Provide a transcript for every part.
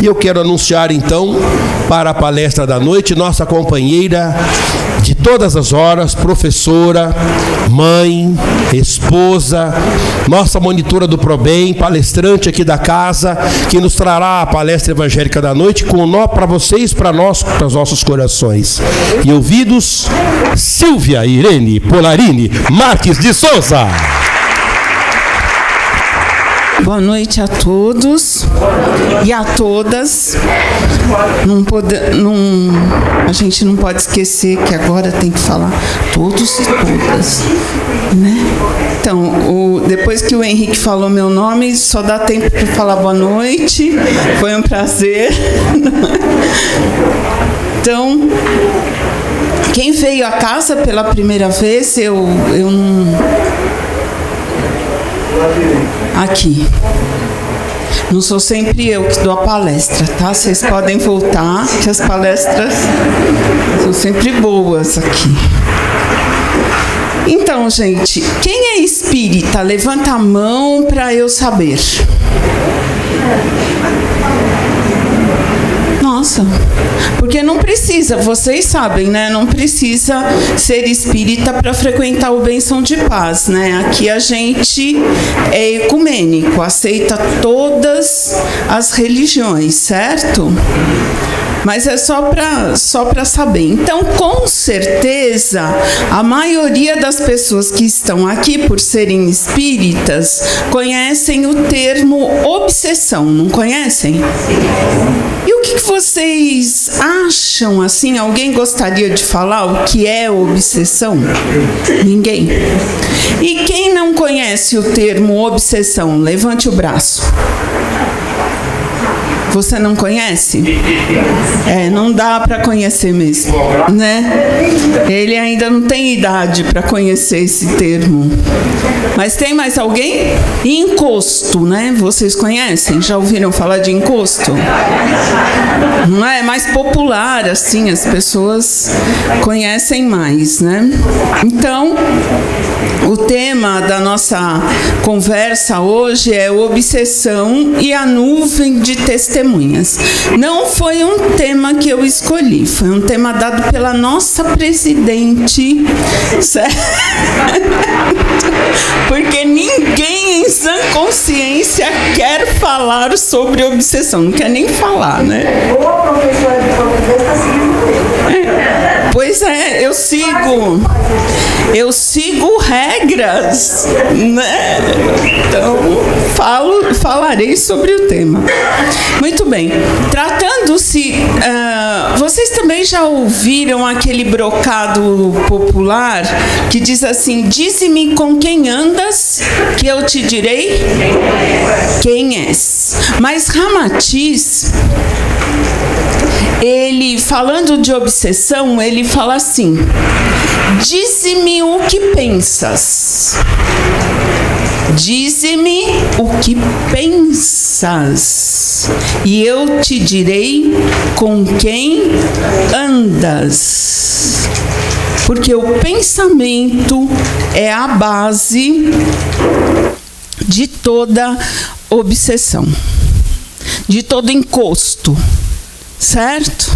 E eu quero anunciar então para a palestra da noite nossa companheira de todas as horas, professora, mãe, esposa, nossa monitora do ProBem, palestrante aqui da casa, que nos trará a palestra evangélica da noite com nó para vocês, para nós, para os nossos corações e ouvidos, Silvia Irene Polarini Marques de Souza. Boa noite a todos e a todas. A gente não pode esquecer que agora tem que falar todos e todas, né? Então, depois que o Henrique falou meu nome, só dá tempo para falar boa noite. Foi um prazer. Então, quem veio à casa pela primeira vez, eu não... Aqui. Não sou sempre eu que dou a palestra, tá? Vocês podem voltar, que as palestras são sempre boas aqui. Então, gente, quem é espírita? Levanta a mão para eu saber. Nossa, porque não precisa, vocês sabem, né? Não precisa ser espírita para frequentar o Bênção de Paz, né? Aqui a gente é ecumênico, aceita todas as religiões, certo? Mas é só para saber. Então, com certeza, a maioria das pessoas que estão aqui, por serem espíritas, conhecem o termo obsessão, não conhecem? E o que vocês acham, assim? Alguém gostaria de falar o que é obsessão? Ninguém? E quem não conhece o termo obsessão, levante o braço. Você não conhece? Não dá para conhecer mesmo, né? Ele ainda não tem idade para conhecer esse termo. Mas tem mais alguém? Encosto, né? Vocês conhecem? Já ouviram falar de encosto? Não é? É mais popular, assim, as pessoas conhecem mais, né? Então, o tema da nossa conversa hoje é obsessão e a nuvem de testemunhas. Não foi um tema que eu escolhi, foi um tema dado pela nossa presidente, certo? Porque ninguém em sã consciência quer falar sobre obsessão, não quer nem falar, né? Boa professora de português está seguindo ele. Pois é, eu sigo regras, né? Então, falarei sobre o tema. Muito bem. Tratando-se... vocês também já ouviram aquele brocado popular que diz assim: dize-me com quem andas, que eu te direi quem és. Mas Ramatiz, ele, falando de obsessão, ele fala assim: dize-me o que pensas. Dize-me o que pensas, e eu te direi com quem andas. Porque o pensamento é a base de toda obsessão, de todo encosto, certo?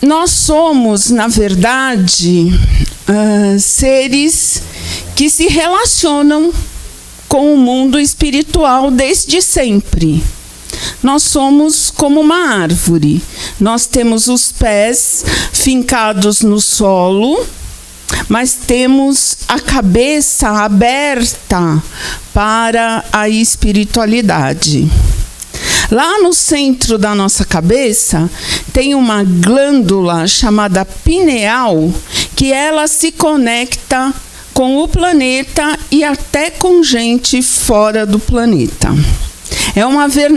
Nós somos, na verdade, seres que se relacionam com o mundo espiritual desde sempre. Nós somos como uma árvore. Nós temos os pés fincados no solo, mas temos a cabeça aberta para a espiritualidade. Lá no centro da nossa cabeça tem uma glândula chamada pineal, que ela se conecta com o planeta e até com gente fora do planeta.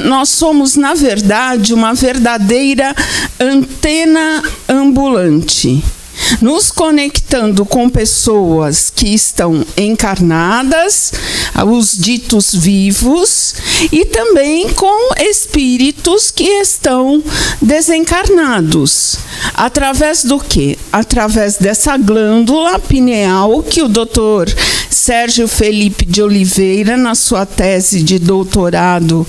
Nós somos, na verdade, uma verdadeira antena ambulante, nos conectando com pessoas que estão encarnadas, os ditos vivos, e também com espíritos que estão desencarnados. Através do quê? Através dessa glândula pineal que o Dr. Sérgio Felipe de Oliveira, na sua tese de doutorado,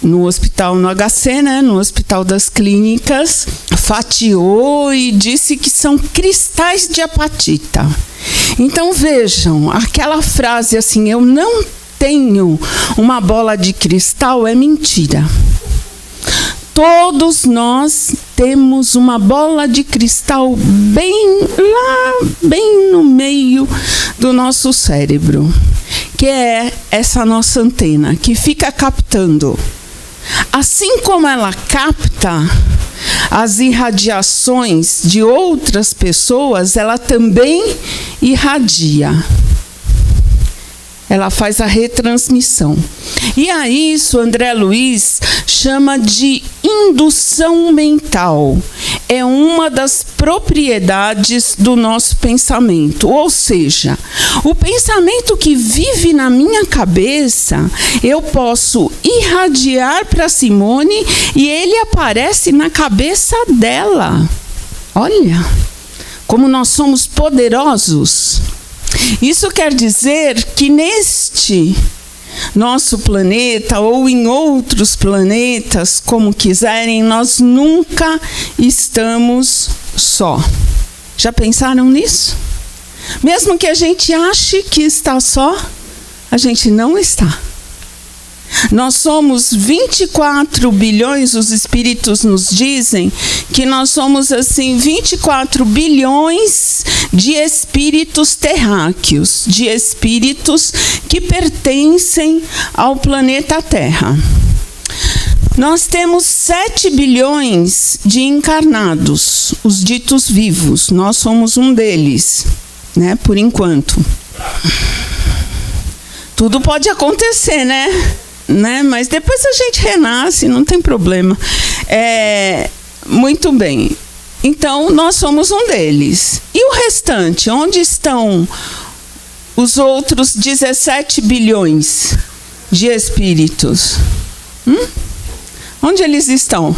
no hospital, no HC, né, no Hospital das Clínicas, fatiou e disse que são cristais de apatita. Então vejam, aquela frase assim, eu não tenho uma bola de cristal, é mentira. Todos nós temos uma bola de cristal bem lá, bem no meio do nosso cérebro, que é essa nossa antena, que fica captando. Assim como ela capta as irradiações de outras pessoas, ela também irradia. Ela faz a retransmissão. E a isso André Luiz chama de indução mental. É uma das propriedades do nosso pensamento. Ou seja, o pensamento que vive na minha cabeça, eu posso irradiar para Simone e ele aparece na cabeça dela. Olha, como nós somos poderosos. Isso quer dizer que neste nosso planeta ou em outros planetas, como quiserem, nós nunca estamos só. Já pensaram nisso? Mesmo que a gente ache que está só, a gente não está. Nós somos 24 bilhões, os espíritos nos dizem que nós somos assim 24 bilhões de espíritos terráqueos, de espíritos que pertencem ao planeta Terra. Nós temos 7 bilhões de encarnados, os ditos vivos. Nós somos um deles, né, por enquanto. Tudo pode acontecer, né? Mas depois a gente renasce, não tem problema. Muito bem. Então, nós somos um deles. E o restante? Onde estão os outros 17 bilhões de espíritos? Onde eles estão?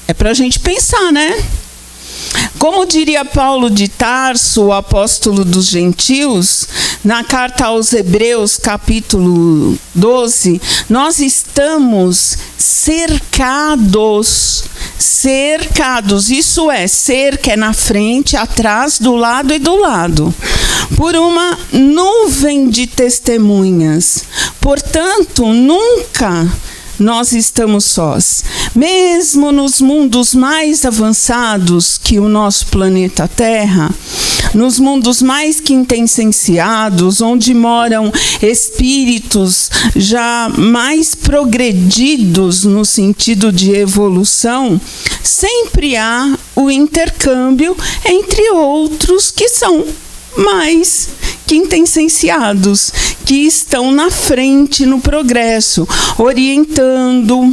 É para a gente pensar, né? Como diria Paulo de Tarso, o apóstolo dos gentios, na carta aos Hebreus, capítulo 12, nós estamos cercados, isso é, cerca é na frente, atrás, do lado e do lado, por uma nuvem de testemunhas. Portanto, nunca nós estamos sós. Mesmo nos mundos mais avançados que o nosso planeta Terra, nos mundos mais quintessenciados, onde moram espíritos já mais progredidos no sentido de evolução, sempre há o intercâmbio entre outros que são mais quintessenciados, que estão na frente no progresso, orientando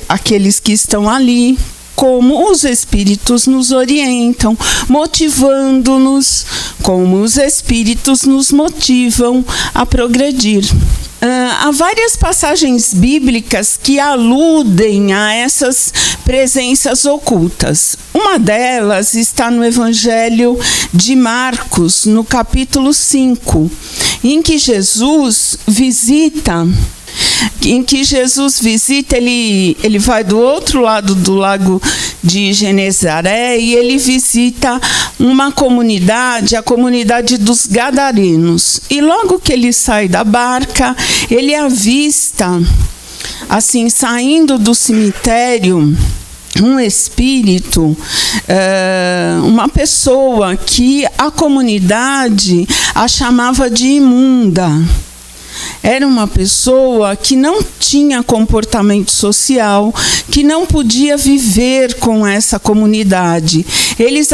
aqueles que estão ali, como os espíritos nos orientam, motivando-nos, como os espíritos nos motivam a progredir. Há várias passagens bíblicas que aludem a essas presenças ocultas. Uma delas está no Evangelho de Marcos, no capítulo 5, em que Jesus visita, ele vai do outro lado do lago de Genezaré e ele visita uma comunidade, a comunidade dos Gadarenos. E logo que ele sai da barca, ele avista, assim, saindo do cemitério, um espírito, uma pessoa que a comunidade a chamava de imunda. Era uma pessoa que não tinha comportamento social, que não podia viver com essa comunidade. Eles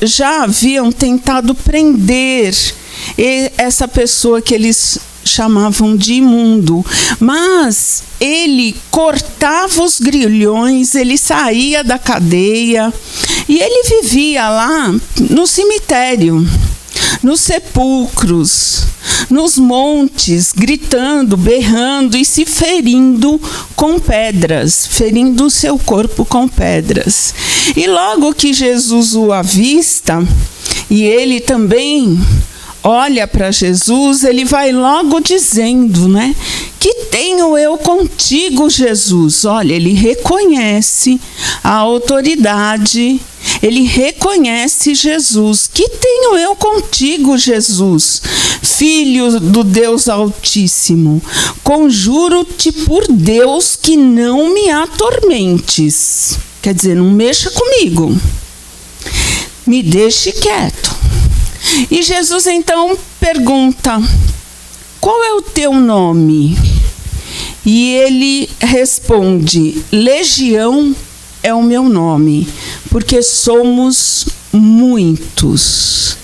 já haviam tentado prender essa pessoa que eles chamavam de imundo, mas ele cortava os grilhões, ele saía da cadeia e ele vivia lá no cemitério, nos sepulcros, nos montes, gritando, berrando e se ferindo com pedras, ferindo o seu corpo com pedras. E logo que Jesus o avista, e ele também olha para Jesus, ele vai logo dizendo, né? Que tenho eu contigo, Jesus? Olha, ele reconhece a autoridade, ele reconhece Jesus. Que tenho eu contigo, Jesus? Filho do Deus Altíssimo, conjuro-te por Deus que não me atormentes. Quer dizer, não mexa comigo. Me deixe quieto. E Jesus então pergunta: qual é o teu nome? E ele responde: Legião é o meu nome, porque somos muitos.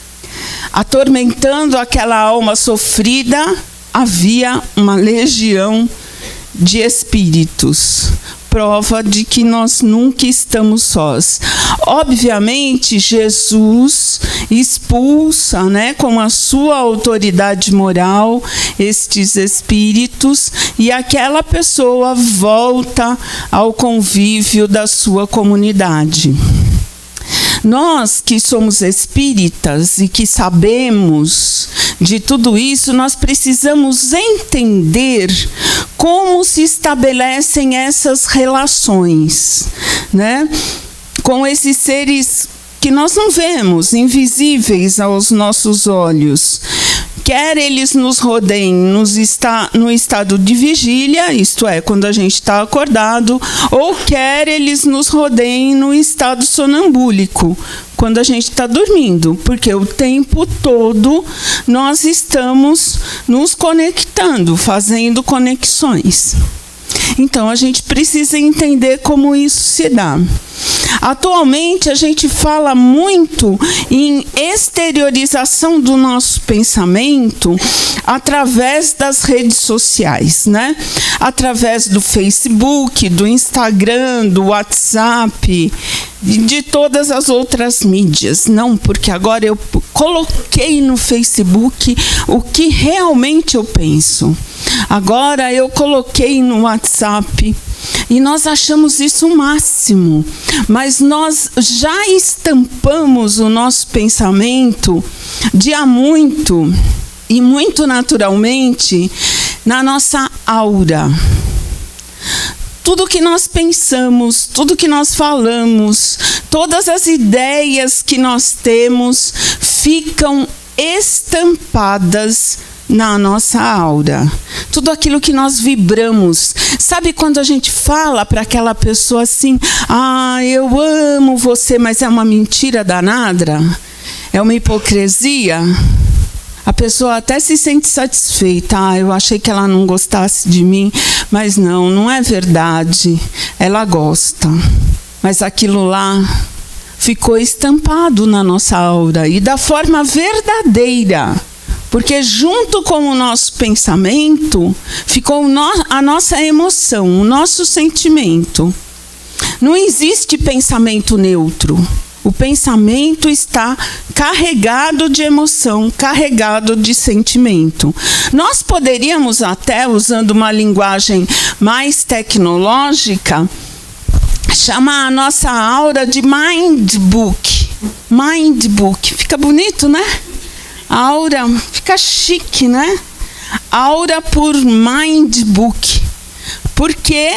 Atormentando aquela alma sofrida, havia uma legião de espíritos. Prova de que nós nunca estamos sós. Obviamente, Jesus expulsa, né, com a sua autoridade moral, estes espíritos, e aquela pessoa volta ao convívio da sua comunidade. Nós que somos espíritas e que sabemos de tudo isso, nós precisamos entender como se estabelecem essas relações, né? Com esses seres que nós não vemos, invisíveis aos nossos olhos. Quer eles nos rodeiem no estado de vigília, isto é, quando a gente está acordado, ou quer eles nos rodeiem no estado sonambúlico, quando a gente está dormindo, porque o tempo todo nós estamos nos conectando, fazendo conexões. Então, a gente precisa entender como isso se dá. Atualmente, a gente fala muito em exteriorização do nosso pensamento através das redes sociais, né? Através do Facebook, do Instagram, do WhatsApp, de todas as outras mídias. Não, porque agora eu coloquei no Facebook o que realmente eu penso. Agora eu coloquei no WhatsApp. E nós achamos isso o máximo, mas nós já estampamos o nosso pensamento de há muito, e muito naturalmente, na nossa aura. Tudo que nós pensamos, tudo que nós falamos, todas as ideias que nós temos ficam estampadas na nossa aura. Tudo aquilo que nós vibramos. Sabe quando a gente fala para aquela pessoa assim: ah, eu amo você, mas é uma mentira danada? É uma hipocrisia? A pessoa até se sente satisfeita. Ah, eu achei que ela não gostasse de mim, mas não é verdade. Ela gosta. Mas aquilo lá ficou estampado na nossa aura, e da forma verdadeira. Porque junto com o nosso pensamento, ficou a nossa emoção, o nosso sentimento. Não existe pensamento neutro. O pensamento está carregado de emoção, carregado de sentimento. Nós poderíamos até, usando uma linguagem mais tecnológica, chamar a nossa aura de mind book. Mind book. Fica bonito, né? Aura, fica chique, né? Aura por mind book. Porque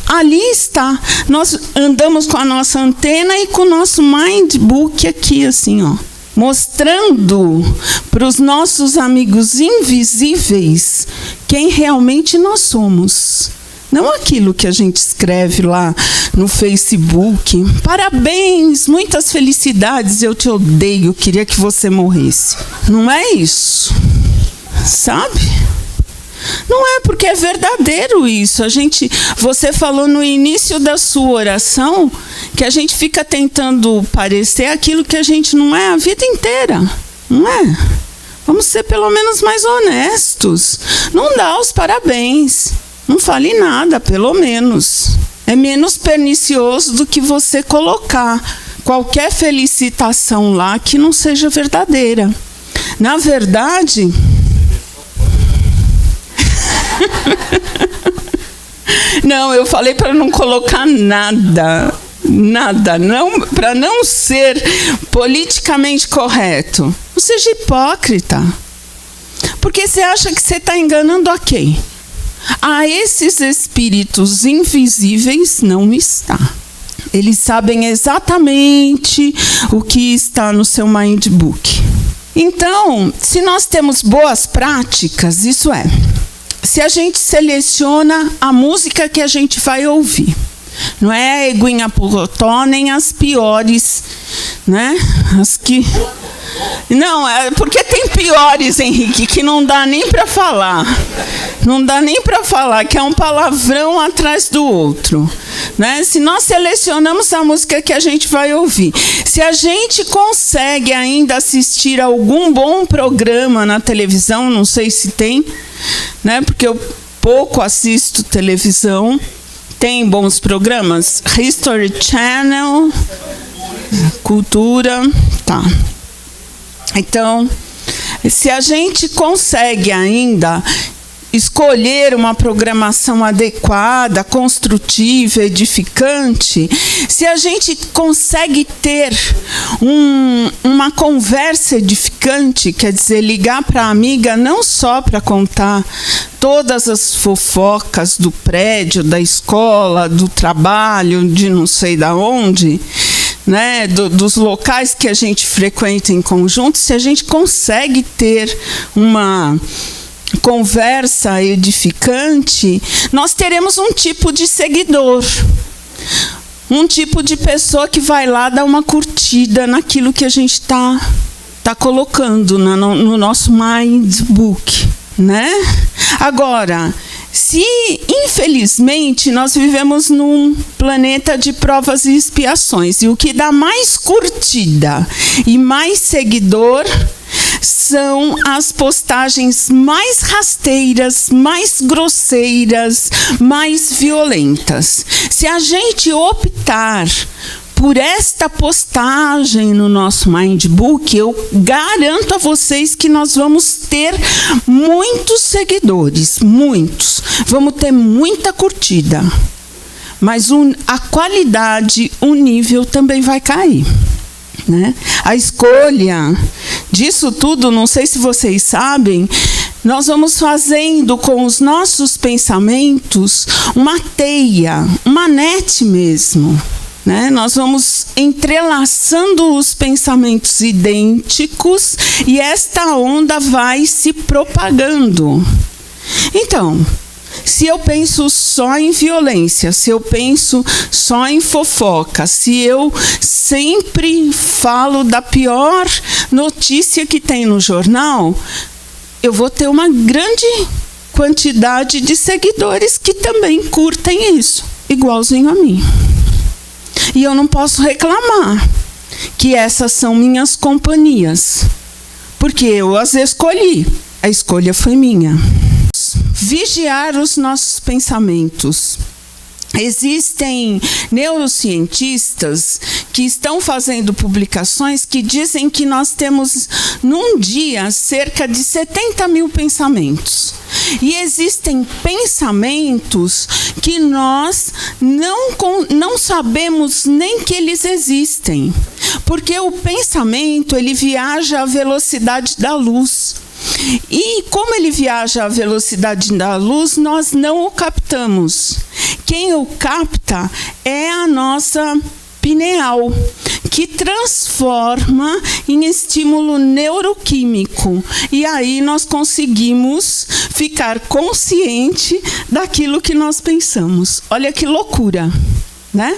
ali está. Nós andamos com a nossa antena e com o nosso mind book aqui, assim, ó. Mostrando para os nossos amigos invisíveis quem realmente nós somos. Não aquilo que a gente escreve lá no Facebook. Parabéns, muitas felicidades, eu te odeio, queria que você morresse. Não é isso, sabe? Não é, porque é verdadeiro isso. Você falou no início da sua oração que a gente fica tentando parecer aquilo que a gente não é a vida inteira. Não é? Vamos ser pelo menos mais honestos. Não dá os parabéns. Não fale nada, pelo menos. É menos pernicioso do que você colocar qualquer felicitação lá que não seja verdadeira. Na verdade... Não, eu falei para não colocar nada, não, para não ser politicamente correto. Não seja hipócrita. Porque você acha que você está enganando a quem? A esses espíritos invisíveis não está. Eles sabem exatamente o que está no seu mind book. Então, se nós temos boas práticas, isso é, se a gente seleciona a música que a gente vai ouvir, não é a Eguinha Pocotó, nem as piores, né? As que... Não, é porque tem piores, Henrique, que não dá nem para falar. Não dá nem para falar, que é um palavrão atrás do outro. Né? Se nós selecionamos a música que a gente vai ouvir, se a gente consegue ainda assistir a algum bom programa na televisão, não sei se tem, né? Porque eu pouco assisto televisão, tem bons programas, History Channel, Cultura, tá. Então, se a gente consegue ainda escolher uma programação adequada, construtiva, edificante, se a gente consegue ter uma conversa edificante, quer dizer, ligar para a amiga não só para contar todas as fofocas do prédio, da escola, do trabalho, de não sei da onde, né, dos locais que a gente frequenta em conjunto, se a gente consegue ter uma conversa edificante, nós teremos um tipo de seguidor, um tipo de pessoa que vai lá dar uma curtida naquilo que a gente está colocando no nosso mind book, né? Agora, se infelizmente nós vivemos num planeta de provas e expiações, e o que dá mais curtida e mais seguidor são as postagens mais rasteiras, mais grosseiras, mais violentas. Se a gente optar por esta postagem no nosso mind book, eu garanto a vocês que nós vamos ter muitos seguidores, muitos. Vamos ter muita curtida. Mas a qualidade, o nível também vai cair. Né? A escolha disso tudo, não sei se vocês sabem, nós vamos fazendo com os nossos pensamentos uma teia, uma net mesmo. Né? Nós vamos entrelaçando os pensamentos idênticos e esta onda vai se propagando. Então, se eu penso só em violência, se eu penso só em fofoca, se eu sempre falo da pior notícia que tem no jornal, eu vou ter uma grande quantidade de seguidores que também curtem isso, igualzinho a mim. E eu não posso reclamar que essas são minhas companhias, porque eu as escolhi, a escolha foi minha. Vigiar os nossos pensamentos. Existem neurocientistas que estão fazendo publicações que dizem que nós temos, num dia, cerca de 70 mil pensamentos. E existem pensamentos que nós não sabemos nem que eles existem. Porque o pensamento, ele viaja à velocidade da luz. E como ele viaja à velocidade da luz, nós não o captamos. Quem o capta é a nossa pineal, que transforma em estímulo neuroquímico. E aí nós conseguimos ficar consciente daquilo que nós pensamos. Olha que loucura, né?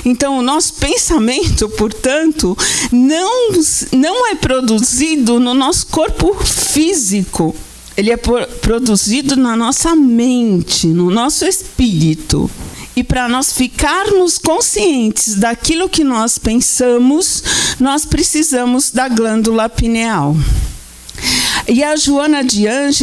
Então, o nosso pensamento, portanto, não é produzido no nosso corpo físico. Ele é produzido na nossa mente, no nosso espírito. E para nós ficarmos conscientes daquilo que nós pensamos, nós precisamos da glândula pineal. E a Joana de Ângeles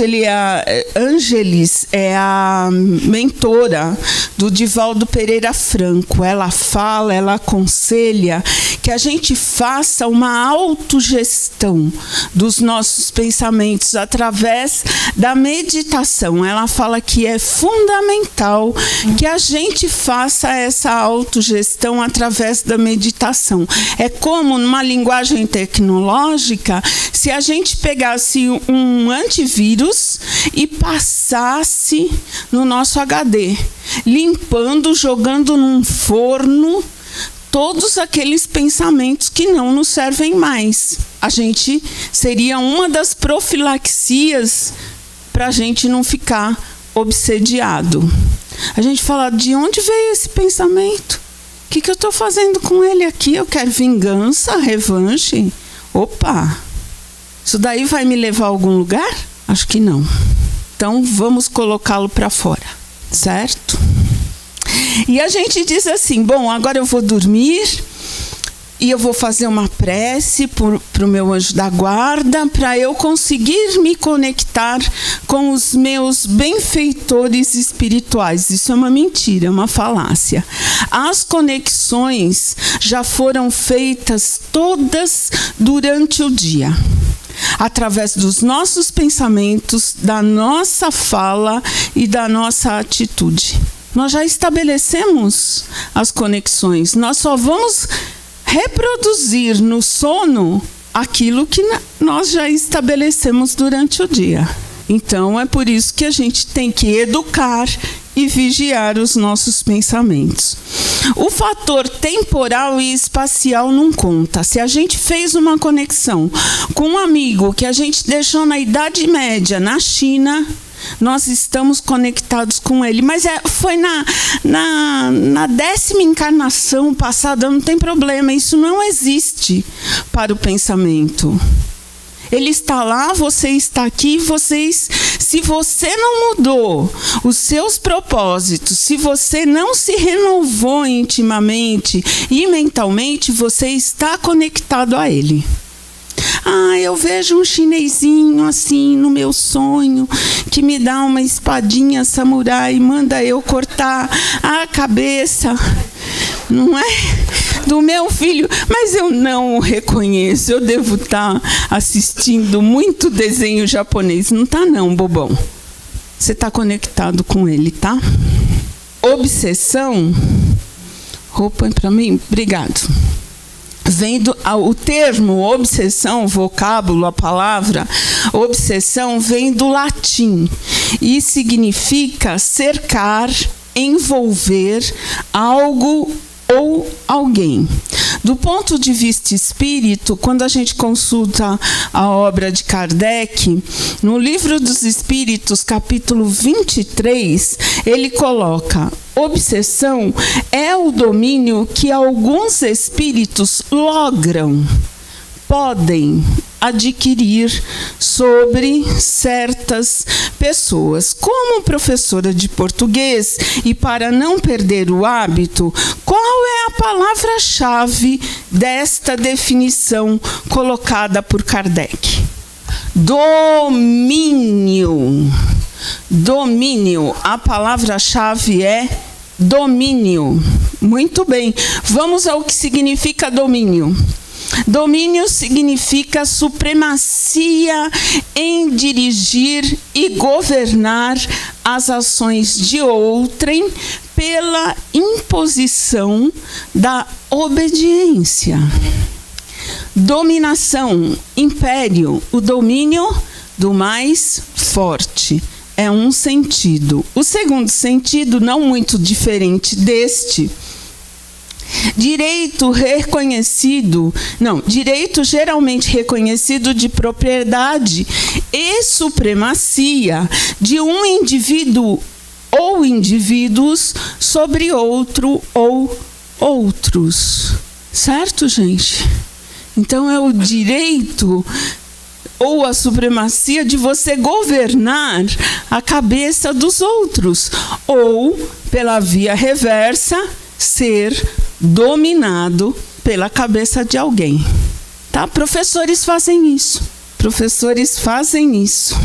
é a mentora do Divaldo Pereira Franco. Ela fala, ela aconselha que a gente faça uma autogestão dos nossos pensamentos através da meditação. Ela fala que é fundamental que a gente faça essa autogestão através da meditação. É como, numa linguagem tecnológica, se a gente pegasse um antivírus e passasse no nosso HD, limpando, jogando num forno todos aqueles pensamentos que não nos servem mais. A gente seria uma das profilaxias para a gente não ficar obsediado. A gente fala, de onde veio esse pensamento? O que eu estou fazendo com ele aqui? Eu quero vingança, revanche? Opa! Isso daí vai me levar a algum lugar? Acho que não. Então, vamos colocá-lo para fora, certo? E a gente diz assim, bom, agora eu vou dormir e eu vou fazer uma prece para o meu anjo da guarda, para eu conseguir me conectar com os meus benfeitores espirituais. Isso é uma mentira, é uma falácia. As conexões já foram feitas todas durante o dia, através dos nossos pensamentos, da nossa fala e da nossa atitude. Nós já estabelecemos as conexões, nós só vamos reproduzir no sono aquilo que nós já estabelecemos durante o dia. Então, é por isso que a gente tem que educar e vigiar os nossos pensamentos. O fator temporal e espacial não conta. Se a gente fez uma conexão com um amigo que a gente deixou na Idade Média, na China, nós estamos conectados com ele. Mas foi na 10ª encarnação passada, não tem problema. Isso não existe para o pensamento. Ele está lá, você está aqui, se você não mudou os seus propósitos, se você não se renovou intimamente e mentalmente, você está conectado a ele. Eu vejo um chinesinho assim no meu sonho, que me dá uma espadinha samurai, manda eu cortar a cabeça, não é? Do meu filho, mas eu não o reconheço. Eu devo estar assistindo muito desenho japonês. Não está não, bobão. Você está conectado com ele, tá? Obsessão. Roupa para mim? Obrigado. O termo obsessão, o vocábulo, a palavra obsessão vem do latim e significa cercar, envolver algo ou alguém. Do ponto de vista espírito, quando a gente consulta a obra de Kardec, no Livro dos Espíritos, capítulo 23, ele coloca: obsessão é o domínio que alguns espíritos podem adquirir sobre certas pessoas. Como professora de português, e para não perder o hábito, qual é a palavra-chave desta definição colocada por Kardec? Domínio. Domínio. A palavra-chave é domínio. Muito bem. Vamos ao que significa domínio. Domínio significa supremacia em dirigir e governar as ações de outrem pela imposição da obediência. Dominação, império, o domínio do mais forte. É um sentido. O segundo sentido, não muito diferente deste, direito geralmente reconhecido de propriedade e supremacia de um indivíduo ou indivíduos sobre outro ou outros. Certo, gente? Então é o direito ou a supremacia de você governar a cabeça dos outros, ou, pela via reversa, ser dominado pela cabeça de alguém. Tá? Professores fazem isso. professores fazem isso,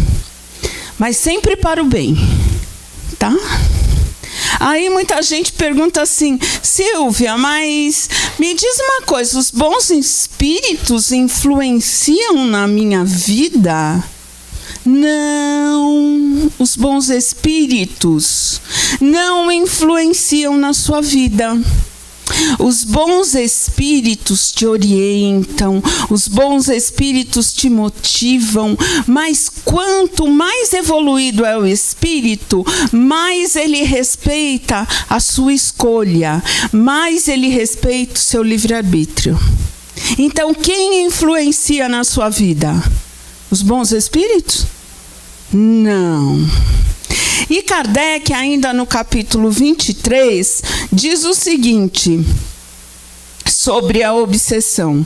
mas sempre para o bem, tá? Aí muita gente pergunta assim: Silvia, mas me diz uma coisa, os bons espíritos influenciam na minha vida? Não, os bons espíritos não influenciam na sua vida. Os bons espíritos te orientam, os bons espíritos te motivam, mas quanto mais evoluído é o espírito, mais ele respeita a sua escolha, mais ele respeita o seu livre-arbítrio. Então, quem influencia na sua vida? Os bons espíritos? Não. E Kardec, ainda no capítulo 23, diz o seguinte sobre a obsessão: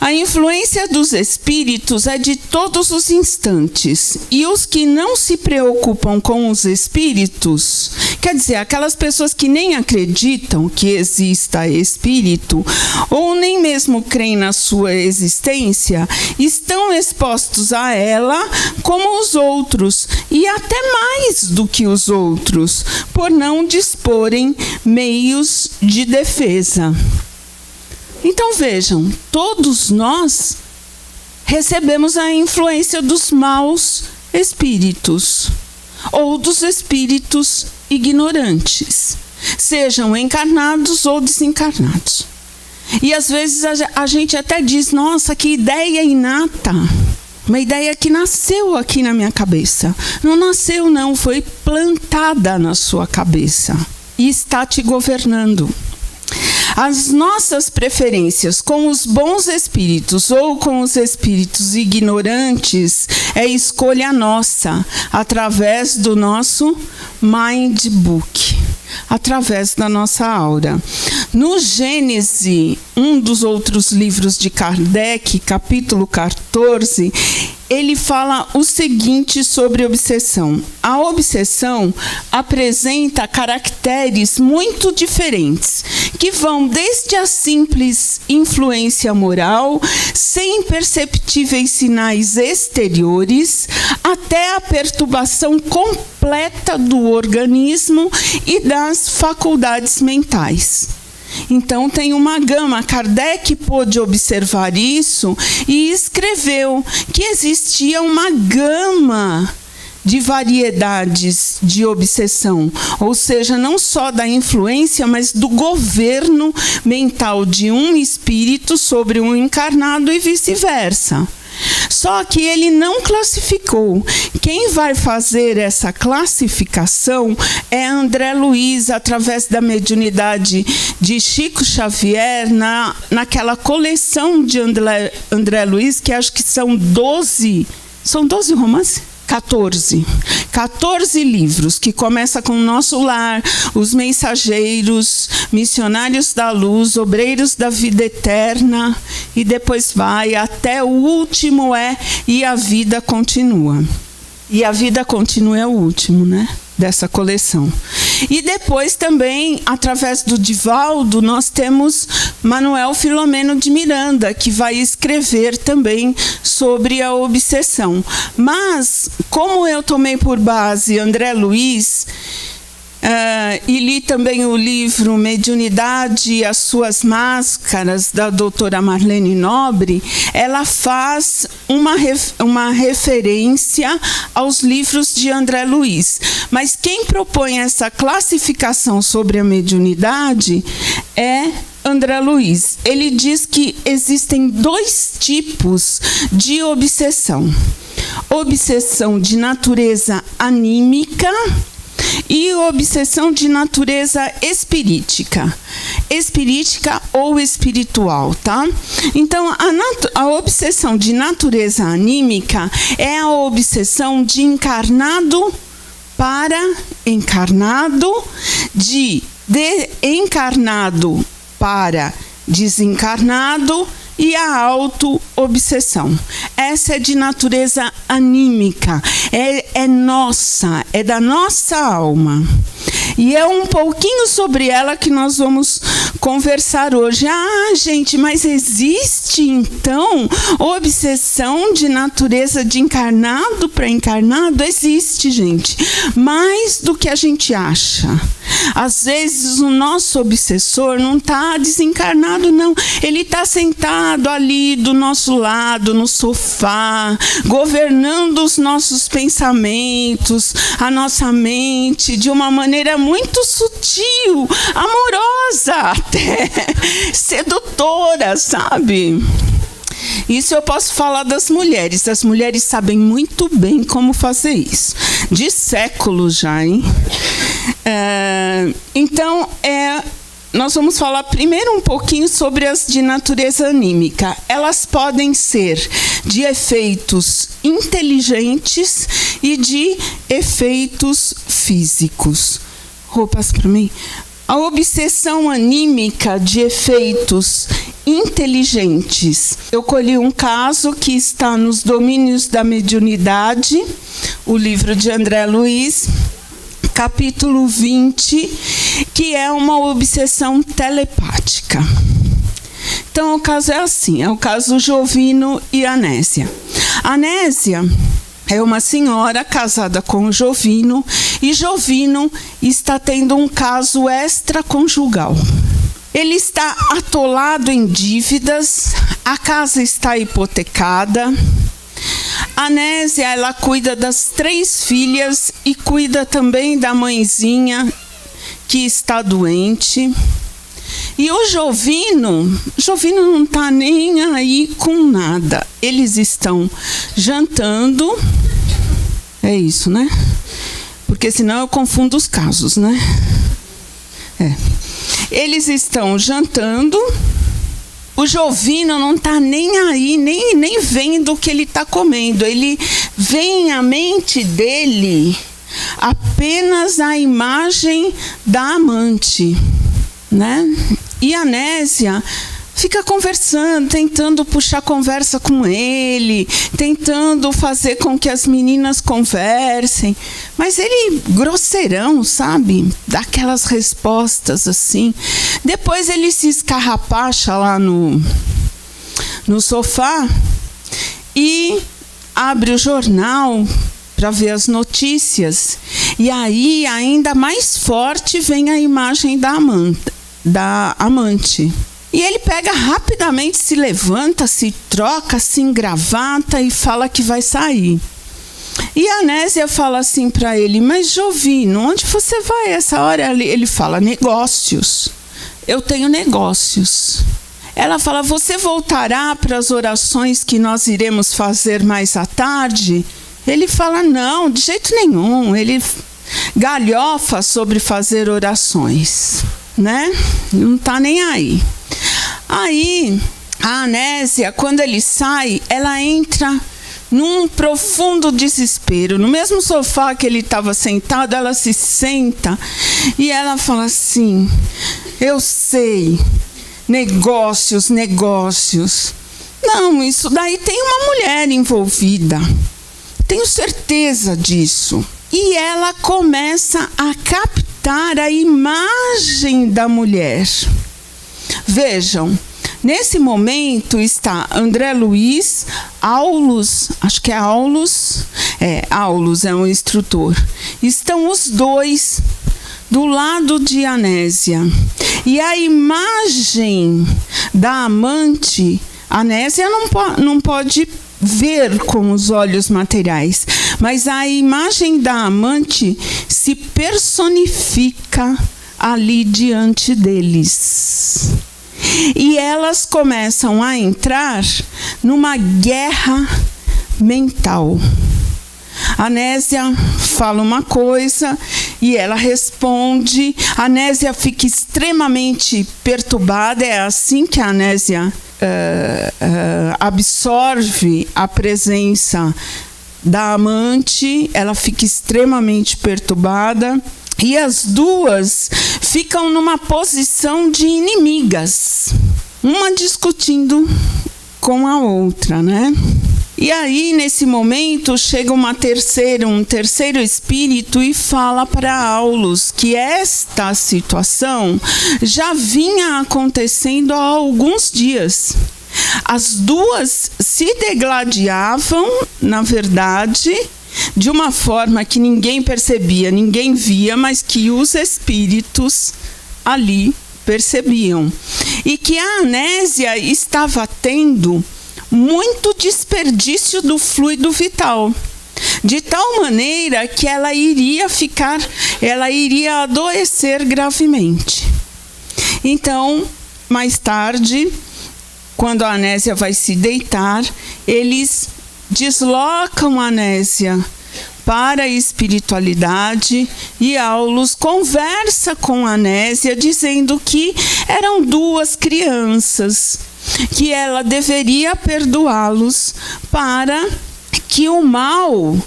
a influência dos espíritos é de todos os instantes, e os que não se preocupam com os espíritos, quer dizer, aquelas pessoas que nem acreditam que exista espírito, ou nem mesmo creem na sua existência, estão expostos a ela como os outros, e até mais do que os outros, por não disporem meios de defesa. Então vejam, todos nós recebemos a influência dos maus espíritos, ou dos espíritos ignorantes, sejam encarnados ou desencarnados. E às vezes a gente até diz: nossa, que ideia inata, uma ideia que nasceu aqui na minha cabeça. Não nasceu não, foi plantada na sua cabeça e está te governando. As nossas preferências com os bons espíritos ou com os espíritos ignorantes é escolha nossa, através do nosso mind book, através da nossa aura. No Gênese, um dos outros livros de Kardec, capítulo 14, ele fala o seguinte sobre obsessão. A obsessão apresenta caracteres muito diferentes, que vão desde a simples influência moral, sem perceptíveis sinais exteriores, até a perturbação completa do organismo e das faculdades mentais. Então tem uma gama. Kardec pôde observar isso e escreveu que existia uma gama de variedades de obsessão, ou seja, não só da influência, mas do governo mental de um espírito sobre um encarnado e vice-versa. Só que ele não classificou. Quem vai fazer essa classificação é André Luiz, através da mediunidade de Chico Xavier, naquela coleção de André Luiz, que acho que são 12 romances? 14 livros, que começa com o Nosso Lar, Os Mensageiros, Missionários da Luz, Obreiros da Vida Eterna, e depois vai até o último E a Vida Continua. E a Vida Continua é o último, né, dessa coleção. E depois também, através do Divaldo, nós temos Manuel Filomeno de Miranda, que vai escrever também sobre a obsessão. Mas, como eu tomei por base André Luiz, e li também o livro Mediunidade e as Suas Máscaras, da doutora Marlene Nobre, ela faz uma referência aos livros de André Luiz. Mas quem propõe essa classificação sobre a mediunidade é André Luiz. Ele diz que existem 2 tipos de obsessão: obsessão de natureza anímica e obsessão de natureza espirítica ou espiritual, tá? Então, a obsessão de natureza anímica é a obsessão de encarnado para encarnado, de encarnado para desencarnado, e a auto-obsessão. Essa é de natureza anímica, é nossa, é da nossa alma. E é um pouquinho sobre ela que nós vamos conversar hoje. Ah, gente, mas existe então obsessão de natureza de encarnado para encarnado? Existe, gente. Mais do que a gente acha. Às vezes o nosso obsessor não está desencarnado, não. Ele está sentado ali do nosso lado, no sofá, governando os nossos pensamentos, a nossa mente, de uma maneira muito sutil, amorosa até, sedutora, sabe? Isso eu posso falar das mulheres. As mulheres sabem muito bem como fazer isso. De séculos já, hein? Então, nós vamos falar primeiro um pouquinho sobre as de natureza anímica. Elas podem ser de efeitos inteligentes e de efeitos físicos. Roupas para mim. A obsessão anímica de efeitos inteligentes. Eu colhi um caso que está nos Domínios da Mediunidade, o livro de André Luiz, capítulo 20, que é uma obsessão telepática. Então, o caso é assim, é o caso Jovino e Anésia. Anésia é uma senhora casada com o Jovino, e Jovino está tendo um caso extraconjugal. Ele está atolado em dívidas, a casa está hipotecada. Anésia, ela cuida das 3 filhas e cuida também da mãezinha que está doente. E o Jovino não está nem aí com nada. Eles estão jantando. É isso, né? Porque senão eu confundo os casos, né? Eles estão jantando. O Jovino não está nem aí, nem vendo o que ele está comendo. Ele vem à mente dele apenas a imagem da amante, né? E a Anésia fica conversando, tentando puxar conversa com ele, tentando fazer com que as meninas conversem. Mas ele, grosseirão, sabe? Dá aquelas respostas assim. Depois ele se escarrapacha lá no sofá e abre o jornal para ver as notícias. E aí, ainda mais forte, vem a imagem da amante. E ele pega rapidamente, se levanta, se troca, se engravata e fala que vai sair. E a Anésia fala assim para ele: mas Jovino, onde você vai essa hora? Ele fala: negócios. Eu tenho negócios. Ela fala: você voltará para as orações que nós iremos fazer mais à tarde? Ele fala: não, de jeito nenhum. Ele galhofa sobre fazer orações, né? Não está nem aí. Aí, a Anésia, quando ele sai, ela entra num profundo desespero. No mesmo sofá que ele estava sentado, ela se senta e ela fala assim: eu sei, negócios. Não, isso daí tem uma mulher envolvida. Tenho certeza disso. E ela começa a captar a imagem da mulher. Vejam, nesse momento está André Luiz, Aulus, acho que é Aulus, Aulus é um instrutor. Estão os dois do lado de Anésia. E a imagem da amante, Anésia não pode ver com os olhos materiais, mas a imagem da amante se personifica ali diante deles. E elas começam a entrar numa guerra mental. Anésia fala uma coisa e ela responde. Anésia fica extremamente perturbada. É assim que a Anésia absorve a presença da amante. Ela fica extremamente perturbada. E as duas ficam numa posição de inimigas, uma discutindo com a outra, né? E aí, nesse momento, chega um terceiro espírito e fala para Aulus que esta situação já vinha acontecendo há alguns dias. As duas se degladiavam, na verdade, de uma forma que ninguém percebia, ninguém via, mas que os espíritos ali percebiam. E que a Anésia estava tendo muito desperdício do fluido vital, de tal maneira que ela iria adoecer gravemente. Então, mais tarde, quando a Anésia vai se deitar, eles deslocam a Anésia para a espiritualidade e Aulus conversa com a Anésia dizendo que eram duas crianças, que ela deveria perdoá-los para que o mal,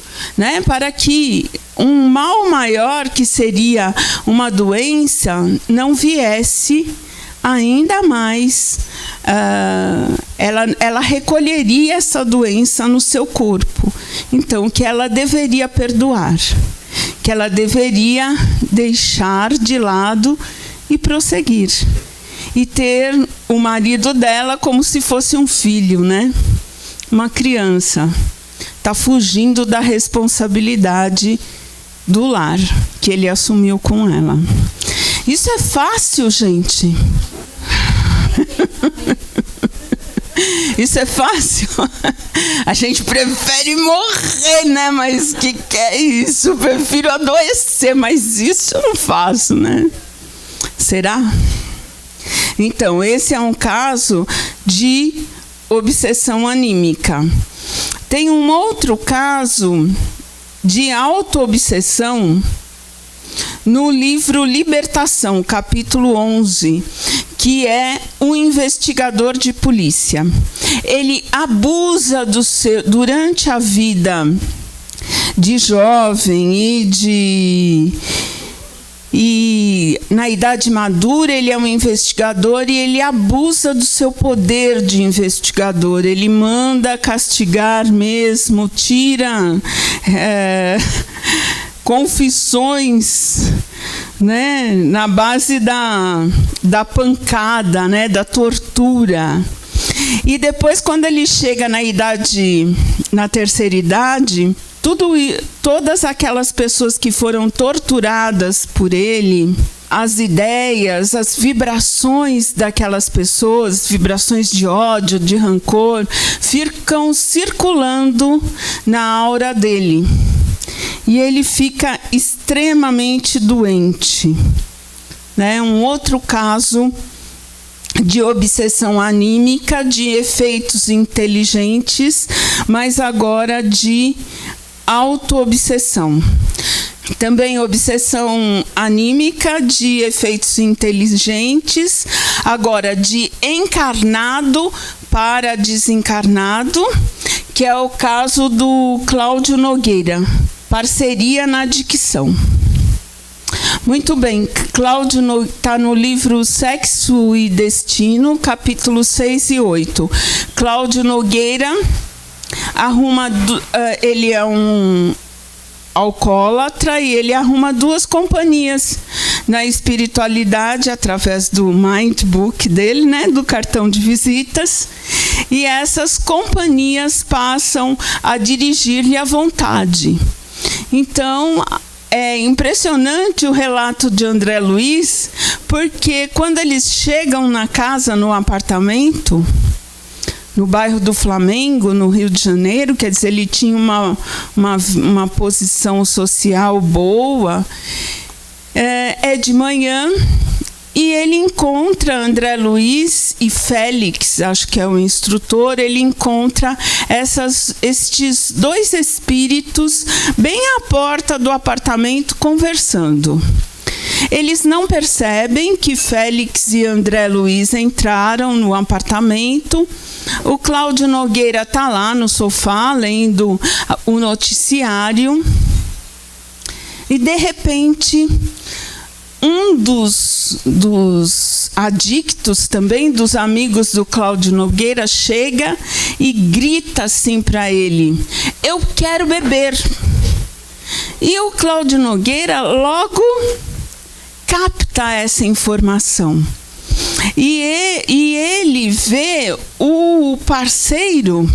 para que um mal maior, que seria uma doença, não viesse ainda mais. Ela recolheria essa doença no seu corpo. Então, que ela deveria perdoar, que ela deveria deixar de lado e prosseguir. E ter o marido dela como se fosse um filho, uma criança. Está fugindo da responsabilidade do lar que ele assumiu com ela. Isso é fácil, gente. Isso é fácil. A gente prefere morrer, Mas que é isso? Eu prefiro adoecer, mas isso eu não faço, Será? Então, esse é um caso de obsessão anímica. Tem um outro caso de autoobsessão no livro Libertação, capítulo 11, que é um investigador de polícia. Ele abusa durante a vida de jovem e na idade madura ele é um investigador e ele abusa do seu poder de investigador. Ele manda castigar mesmo, tira confissões, na base da pancada, da tortura. E depois, quando ele chega na terceira idade, todas aquelas pessoas que foram torturadas por ele, as ideias, as vibrações daquelas pessoas, vibrações de ódio, de rancor, ficam circulando na aura dele. E ele fica extremamente doente. Um outro caso de obsessão anímica, de efeitos inteligentes, mas agora de autoobsessão. Também obsessão anímica de efeitos inteligentes, agora de encarnado para desencarnado, que é o caso do Cláudio Nogueira. Parceria na dicção. Muito bem, Cláudio está no livro Sexo e Destino, capítulos 6 e 8. Cláudio Nogueira ele é um alcoólatra e ele arruma duas companhias na espiritualidade através do Mind Book dele, do cartão de visitas. E essas companhias passam a dirigir-lhe à vontade. Então, é impressionante o relato de André Luiz, porque quando eles chegam na casa, no apartamento, no bairro do Flamengo, no Rio de Janeiro, quer dizer, ele tinha uma posição social boa, é de manhã, e ele encontra André Luiz e Félix, acho que é o instrutor, ele encontra estes dois espíritos bem à porta do apartamento conversando. Eles não percebem que Félix e André Luiz entraram no apartamento. O Cláudio Nogueira está lá no sofá lendo o noticiário e, de repente, um dos adictos também, dos amigos do Cláudio Nogueira, chega e grita assim para ele: eu quero beber. E o Cláudio Nogueira logo capta essa informação. E ele vê o parceiro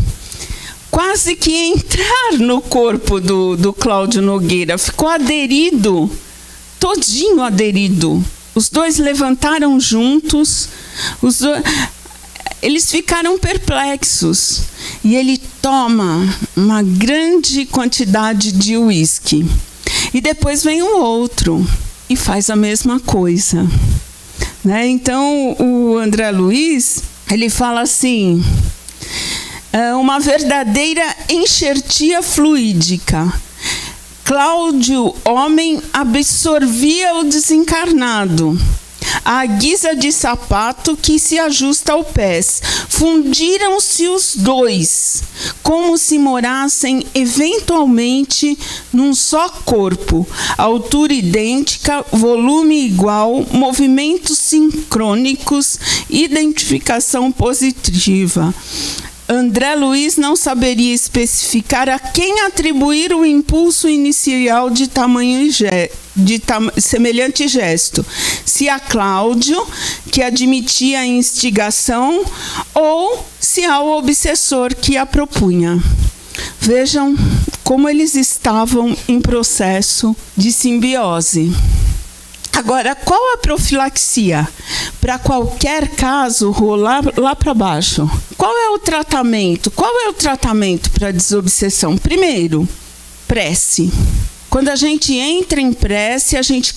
quase que entrar no corpo do Cláudio Nogueira. Ficou aderido, todinho aderido. Os dois levantaram juntos, eles ficaram perplexos. E ele toma uma grande quantidade de uísque. E depois vem o outro e faz a mesma coisa. Né? Então, o André Luiz, ele fala assim: uma verdadeira enxertia fluídica. Cláudio, homem, absorvia o desencarnado, à guisa de sapato que se ajusta ao pés. Fundiram-se os dois, como se morassem eventualmente num só corpo, altura idêntica, volume igual, movimentos sincrônicos, identificação positiva. André Luiz não saberia especificar a quem atribuir o impulso inicial de semelhante gesto, se a Cláudio, que admitia a instigação, ou se ao obsessor que a propunha. Vejam como eles estavam em processo de simbiose. Agora, qual a profilaxia? Para qualquer caso rolar lá para baixo. Qual é o tratamento? Qual é o tratamento para desobsessão? Primeiro, prece. Quando a gente entra em prece, a gente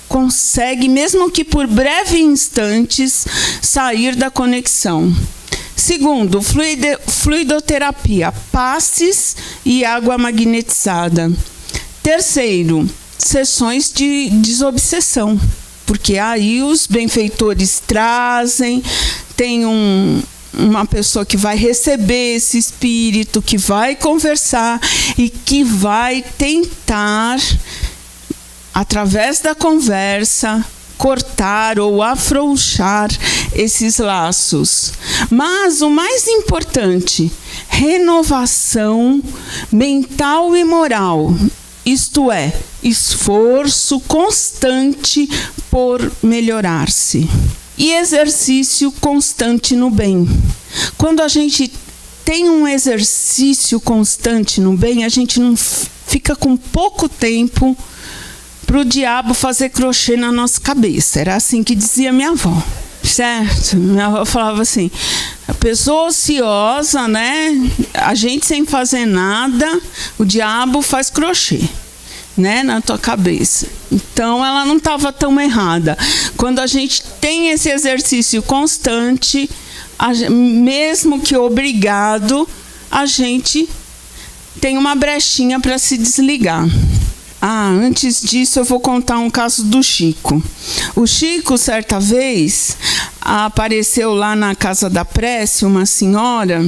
consegue, mesmo que por breves instantes, sair da conexão. Segundo, fluidoterapia, passes e água magnetizada. Terceiro, sessões de desobsessão, porque aí os benfeitores trazem, tem uma pessoa que vai receber esse espírito, que vai conversar e que vai tentar, através da conversa, cortar ou afrouxar esses laços. Mas o mais importante, renovação mental e moral. Isto é, esforço constante por melhorar-se. E exercício constante no bem. Quando a gente tem um exercício constante no bem, a gente não fica com pouco tempo para o diabo fazer crochê na nossa cabeça. Era assim que dizia minha avó. Certo? Minha avó falava assim: a pessoa ociosa, né? A gente sem fazer nada, o diabo faz crochê, né, na tua cabeça. Então ela não estava tão errada. Quando a gente tem esse exercício constante, mesmo que obrigado, a gente tem uma brechinha para se desligar. Antes disso eu vou contar um caso do Chico. O Chico, certa vez, apareceu lá na casa da prece uma senhora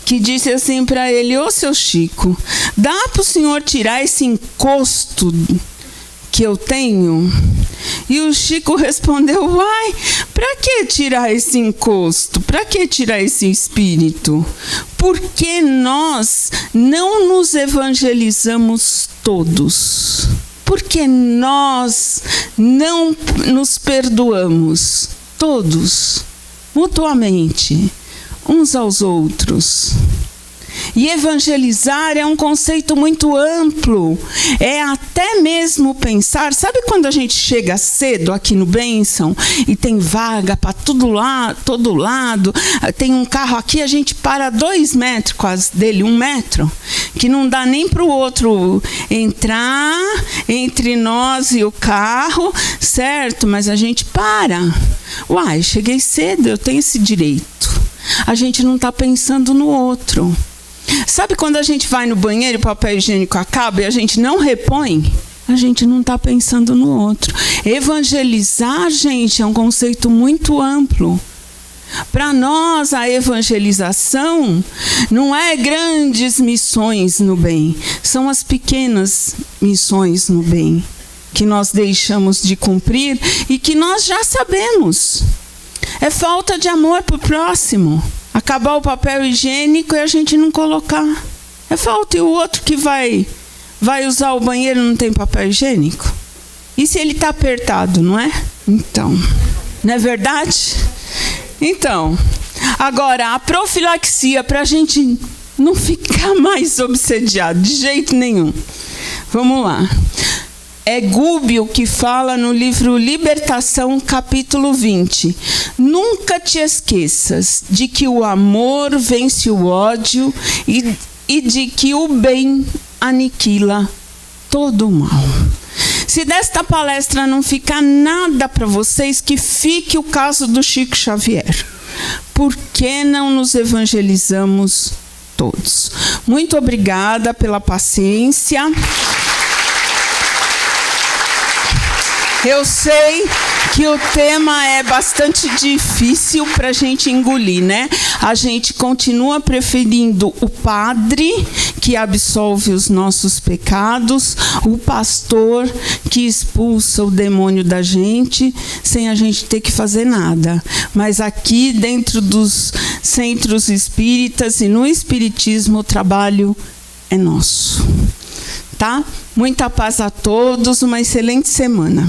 que disse assim para ele: ô seu Chico, dá para o senhor tirar esse encosto que eu tenho? E o Chico respondeu: uai, para que tirar esse encosto? Para que tirar esse espírito? Porque nós não nos evangelizamos todos. Porque nós não nos perdoamos todos, mutuamente, uns aos outros. E evangelizar é um conceito muito amplo. É até mesmo pensar... Sabe quando a gente chega cedo aqui no Bênção e tem vaga para todo lado? Tem um carro aqui, a gente para 2 metros quase dele, 1 metro, que não dá nem para o outro entrar entre nós e o carro, certo? Mas a gente para. Uai, cheguei cedo, eu tenho esse direito. A gente não está pensando no outro. Sabe quando a gente vai no banheiro e o papel higiênico acaba e a gente não repõe? A gente não está pensando no outro. Evangelizar, gente, é um conceito muito amplo. Para nós, a evangelização não é grandes missões no bem. São as pequenas missões no bem. que nós deixamos de cumprir e que nós já sabemos. É falta de amor para o próximo. Acabar o papel higiênico e a gente não colocar. É falta. E o outro que vai usar o banheiro não tem papel higiênico? E se ele está apertado, não é? Então, não é verdade? Então, agora, a profilaxia, para a gente não ficar mais obsediado, de jeito nenhum. Vamos lá. É Gubbio que fala no livro Libertação, capítulo 20. Nunca te esqueças de que o amor vence o ódio e de que o bem aniquila todo o mal. Se desta palestra não ficar nada para vocês, que fique o caso do Chico Xavier. Por que não nos evangelizamos todos? Muito obrigada pela paciência. Eu sei que o tema é bastante difícil para a gente engolir, né? A gente continua preferindo o padre, que absolve os nossos pecados, o pastor, que expulsa o demônio da gente, sem a gente ter que fazer nada. Mas aqui, dentro dos centros espíritas e no espiritismo, o trabalho é nosso. Tá? Muita paz a todos, uma excelente semana.